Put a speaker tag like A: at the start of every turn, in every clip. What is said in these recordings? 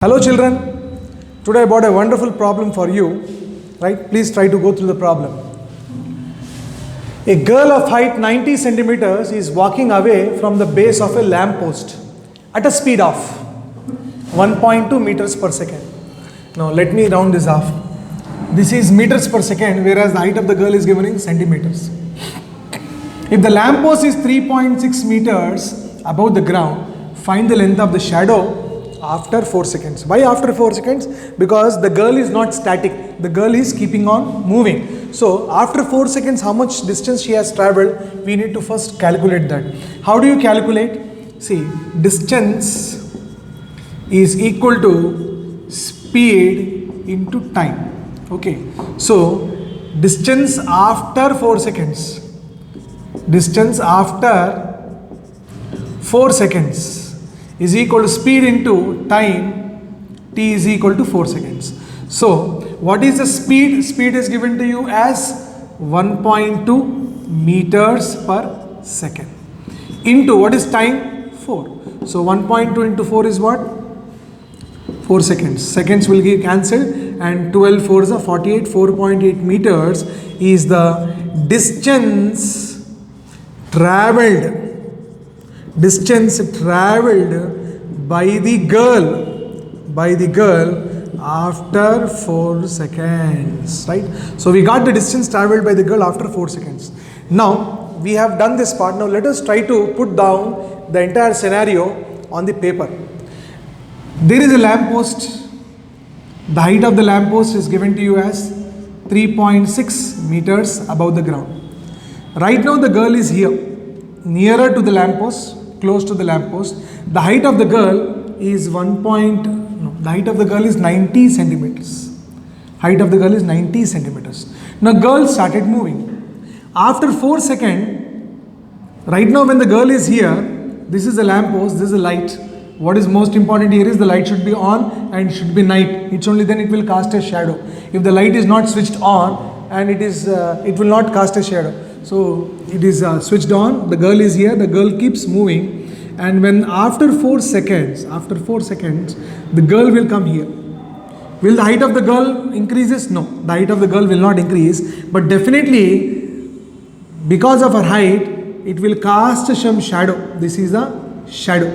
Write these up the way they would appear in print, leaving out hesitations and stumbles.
A: Hello children, today I brought a wonderful problem for you, right? Please try to go through the problem. A girl of height 90 centimeters is walking away from the base of a lamp post at a speed of 1.2 meters per second. Now let me round this off. This is meters per second, whereas the height of the girl is given in centimeters. If the lamp post is 3.6 meters above the ground, find the length of the shadow after 4 seconds. Why after 4 seconds? Because the girl is not static. The girl is keeping on moving. So after 4 seconds, how much distance she has traveled, we need to first calculate that. How do you calculate? See, distance is equal to speed into time. Okay. So distance after 4 seconds. Distance after 4 seconds is equal to speed into time, t is equal to 4 seconds. So, what is the speed? Speed is given to you as 1.2 meters per second. Into what is time? 4. So, 1.2 into 4 is what? 4 seconds. Seconds will get cancelled and 12 4s are 48. 4.8 meters is the distance traveled by the girl after 4 seconds, right? So we got the distance traveled by the girl after 4 seconds. Now we have done this part. Now let us try to put down the entire scenario on the paper. There is a lamp post. The height of the lamp post is given to you as 3.6 meters above the ground. Right now the girl is here, nearer to the lamp post, close to the lamp post. The height of the girl is the height of the girl is 90 centimeters. Height of the girl is 90 centimeters. Now girl started moving. After 4 seconds, right now when the girl is here, this is the lamp post, this is the light. What is most important here is the light should be on and should be night. It's only then it will cast a shadow. If the light is not switched on and it will not cast a shadow. So it is switched on, the girl is here, the girl keeps moving, and when after 4 seconds, the girl will come here. Will the height of the girl increases? No, the height of the girl will not increase, but definitely because of her height, it will cast some shadow. This is a shadow.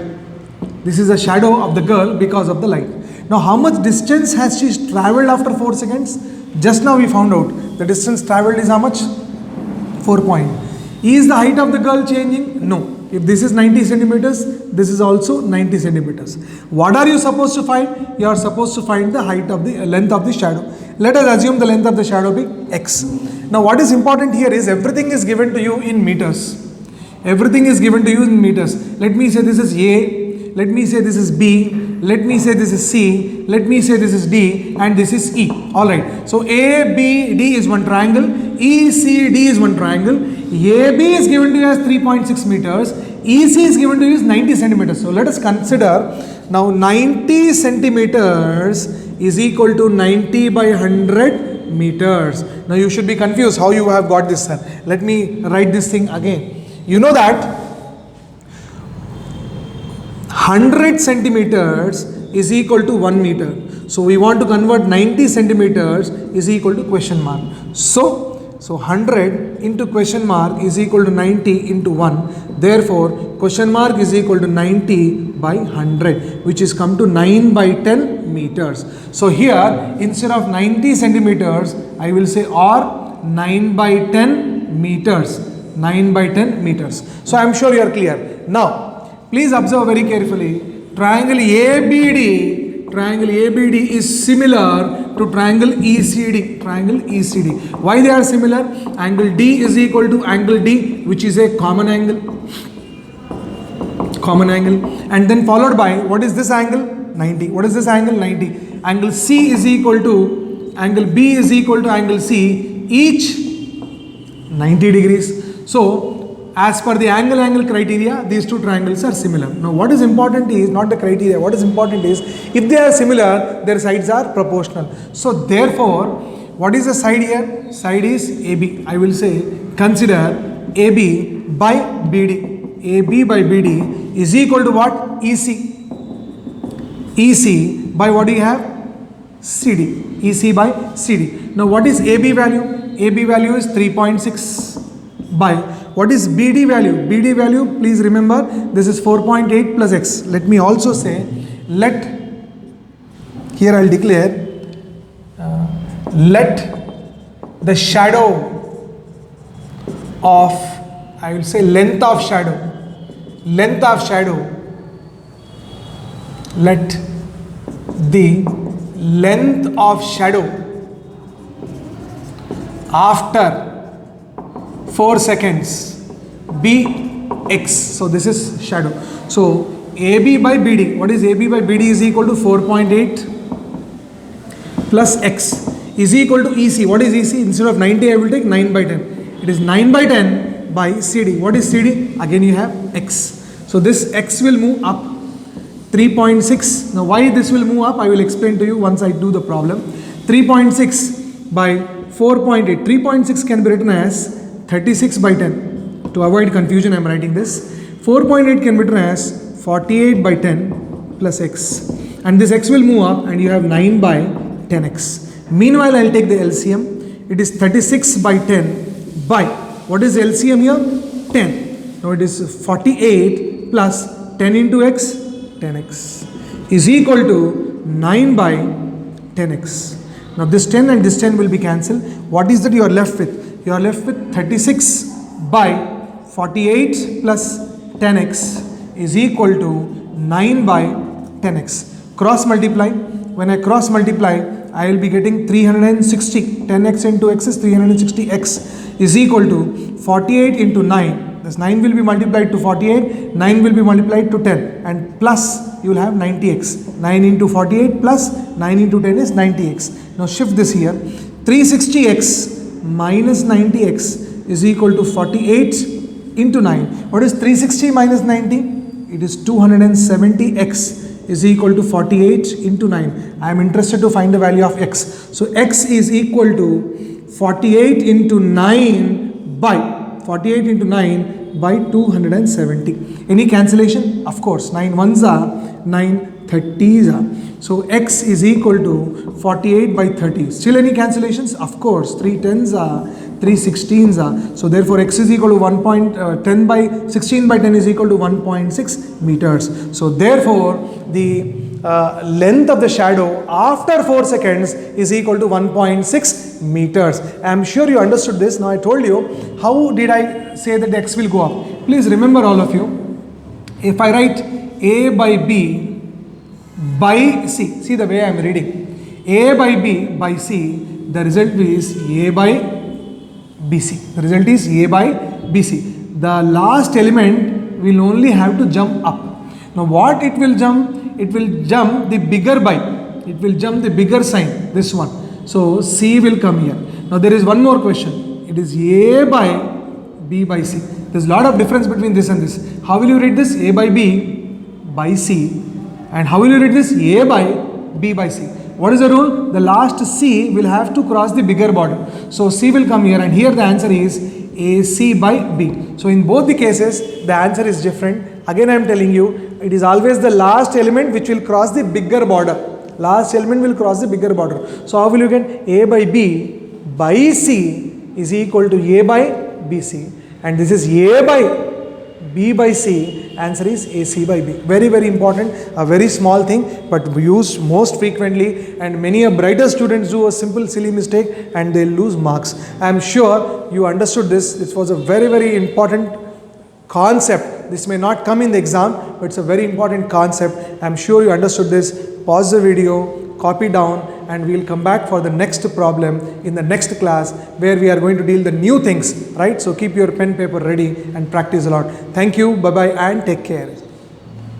A: This is a shadow of the girl because of the light. Now how much distance has she travelled after 4 seconds? Just now we found out the distance travelled is how much? 4 point. Is the height of the girl changing? No. If this is 90 centimeters, this is also 90 centimeters. What are you supposed to find? You are supposed to find the height of the length of the shadow. Let us assume the length of the shadow be x. Now what is important here is everything is given to you in meters. Everything is given to you in meters. Let me say this is A, let me say this is B, let me say this is C, let me say this is D, and this is E. Alright. So A, B, D is one triangle. E, C, D is one triangle. AB is given to you as 3.6 meters. EC is given to you as 90 centimeters. So let us consider now 90 centimeters is equal to 90 by 100 meters. Now you should be confused how you have got this, sir. Let me write this thing again. You know that 100 centimeters is equal to 1 meter. So we want to convert 90 centimeters is equal to question mark. So 100 into question mark is equal to 90 into 1. Therefore, question mark is equal to 90 by 100, which is come to 9 by 10 meters. So here, instead of 90 centimeters, I will say or 9 by 10 meters. 9 by 10 meters. So I am sure you are clear. Now, please observe very carefully. Triangle ABD is similar to triangle ECD. Why they are similar? Angle D is equal to angle D, which is a common angle. And then followed by, what is this angle? 90. What is this angle? 90. Angle C is equal to, angle B is equal to angle C, each 90 degrees. So, as per the angle criteria, these two triangles are similar. Now what is important is not the criteria. What is important is if they are similar, their sides are proportional. So therefore, what is the side here? Side is AB. I will say consider AB by BD. AB by BD is equal to what? EC. EC by what do you have? CD. EC by CD. Now what is AB value? AB value is 3.6 by what is BD value? BD value, please remember, this is 4.8 plus X. Let me also say, here I'll declare, let the shadow of, I will say length of shadow, let the length of shadow after 4 seconds be X. So this is shadow. So AB by BD, what is AB by BD is equal to 4.8 plus X is equal to EC. What is EC? Instead of 90 I will take 9 by 10. It is 9 by 10 by CD. What is CD? Again you have X. So this X will move up 3.6. Now why this will move up I will explain to you once I do the problem. 3.6 by 4.8. 3.6 can be written as 36 by 10. To avoid confusion I am writing this. 4.8 can be written as 48 by 10 plus X. And this X will move up and you have 9 by 10X. Meanwhile I will take the LCM. It is 36 by 10 by, what is LCM here? 10. Now it is 48 plus 10 into X, 10X is equal to 9 by 10X. Now this 10 and this 10 will be cancelled. What is that you are left with? You are left with 36 by 48 plus 10X is equal to 9 by 10X. Cross multiply. When I cross multiply, I will be getting 360. 10X into X is 360X is equal to 48 into 9. This 9 will be multiplied to 48, 9 will be multiplied to 10 and plus you will have 90x. 9 into 48 plus 9 into 10 is 90x. Now shift this here. 360x minus 90x is equal to 48 into 9. What is 360 minus 90? It is 270x is equal to 48 into 9. I am interested to find the value of x. So x is equal to 48 into 9 by 270. Any cancellation? Of course, 9 ones are 9 30s are. So x is equal to 48 by 30. Still any cancellations? Of course, 3 10s are 3 16s are. So therefore x is equal to 10 by 16 by 10 is equal to 1.6 meters. So therefore the length of the shadow after 4 seconds is equal to 1.6 meters. I am sure you understood this. Now I told you, how did I say that x will go up? Please remember all of you, if I write A by B by C, see the way I am reading, A by B by C, the result is A by BC. The result is A by BC. The last element will only have to jump up. Now what it will jump? It will jump the bigger by. It will jump the bigger sign, this one. So C will come here. Now there is one more question. It is A by B by C. There is a lot of difference between this and this. How will you read this? A by B by C. And how will you read this? A by B by C. What is the rule? The last C will have to cross the bigger border. So C will come here and here the answer is AC by B. So in both the cases the answer is different. Again I am telling you, it is always the last element which will cross the bigger border. Last element will cross the bigger border. So how will you get? A by B by C is equal to A by BC. And this is A by B by C. Answer is AC by B. Very, very important. A very small thing, but used most frequently. And many a brighter students do a simple silly mistake and they lose marks. I am sure you understood this. This was a very, very important concept. This may not come in the exam, but it's a very important concept. I am sure you understood this. Pause the video, copy down, and we will come back for the next problem in the next class where we are going to deal the new things, right? So keep your pen paper ready and practice a lot. Thank you, bye bye, and take care.